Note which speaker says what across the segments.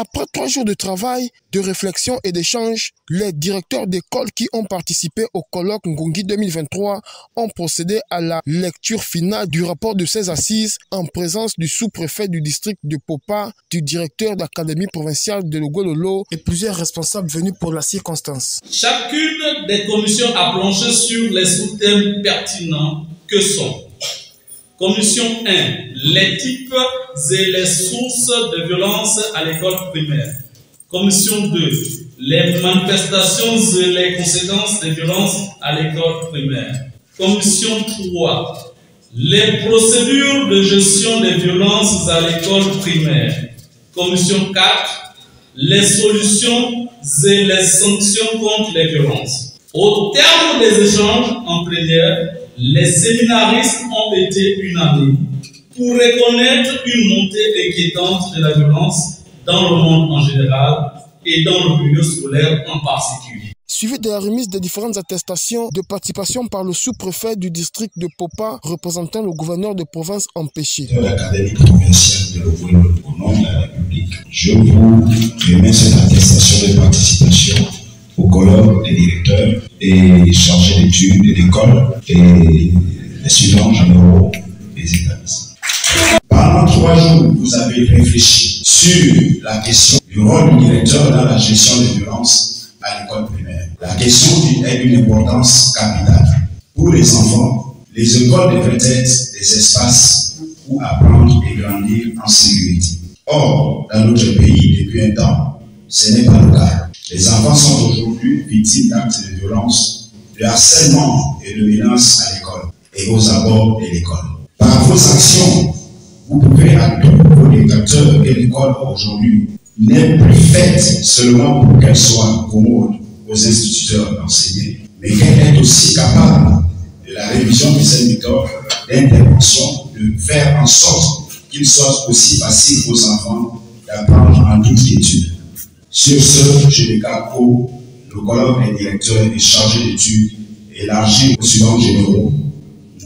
Speaker 1: Après 3 jours de travail, de réflexion et d'échange, les directeurs d'école qui ont participé au colloque Ngungi 2023 ont procédé à la lecture finale du rapport de ces assises en présence du sous-préfet du district de Popa, du directeur d'académie provinciale de Logololo et plusieurs responsables venus pour la circonstance.
Speaker 2: Chacune des commissions a planché sur les sous-thèmes pertinents que sont: Commission 1, les types et les sources de violence à l'école primaire. Commission 2, les manifestations et les conséquences des violences à l'école primaire. Commission 3, les procédures de gestion des violences à l'école primaire. Commission 4, les solutions et les sanctions contre les violences. Au terme des échanges en plénière, les séminaristes ont été unanimes pour reconnaître une montée inquiétante de la violence dans le monde en général et dans le milieu scolaire en particulier.
Speaker 1: Suivi de la remise de différentes attestations de participation par le sous-préfet du district de Popa, représentant le gouverneur de province empêché.
Speaker 3: De l'Académie provinciale de Logololo au nom de la République, je vous remets cette attestation de participation au colloque des directeurs et chargés d'études de l'école et les suivants généraux des établissements. Pendant 3 jours, vous avez réfléchi sur la question du rôle du directeur dans la gestion des violences à l'école primaire. La question est d'une importance capitale. Pour les enfants, les écoles devraient être des espaces où apprendre et grandir en sécurité. Or, dans notre pays, depuis un temps, ce n'est pas le cas. Les enfants sont aujourd'hui victimes d'actes de violence, de harcèlement et de menaces à l'école et aux abords de l'école. Par vos actions, vous pouvez à tous vos directeurs que l'école aujourd'hui n'est plus faite seulement pour qu'elle soit commode aux instituteurs d'enseigner, mais qu'elle est aussi capable de la révision de ces méthodes d'intervention, de faire en sorte qu'il soit aussi facile aux enfants d'apprendre en toute quiétude. Sur ce, je déclare pour le colloque des directeurs et chargés d'études élargi aux suivants généraux.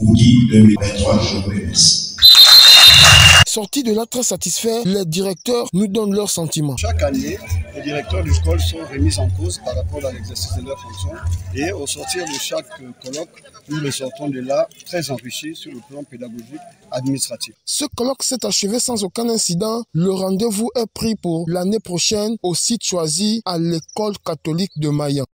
Speaker 3: Ngungi 2023, je vous remercie.
Speaker 1: Sortis de là très satisfaits, les directeurs nous donnent leurs sentiments.
Speaker 4: Chaque année, les directeurs d'école sont remis en cause par rapport à l'exercice de leurs fonctions. Et au sortir de chaque colloque, nous sortons de là très enrichis sur le plan pédagogique administratif.
Speaker 1: Ce colloque s'est achevé sans aucun incident. Le rendez-vous est pris pour l'année prochaine au site choisi à l'école catholique de Mayan.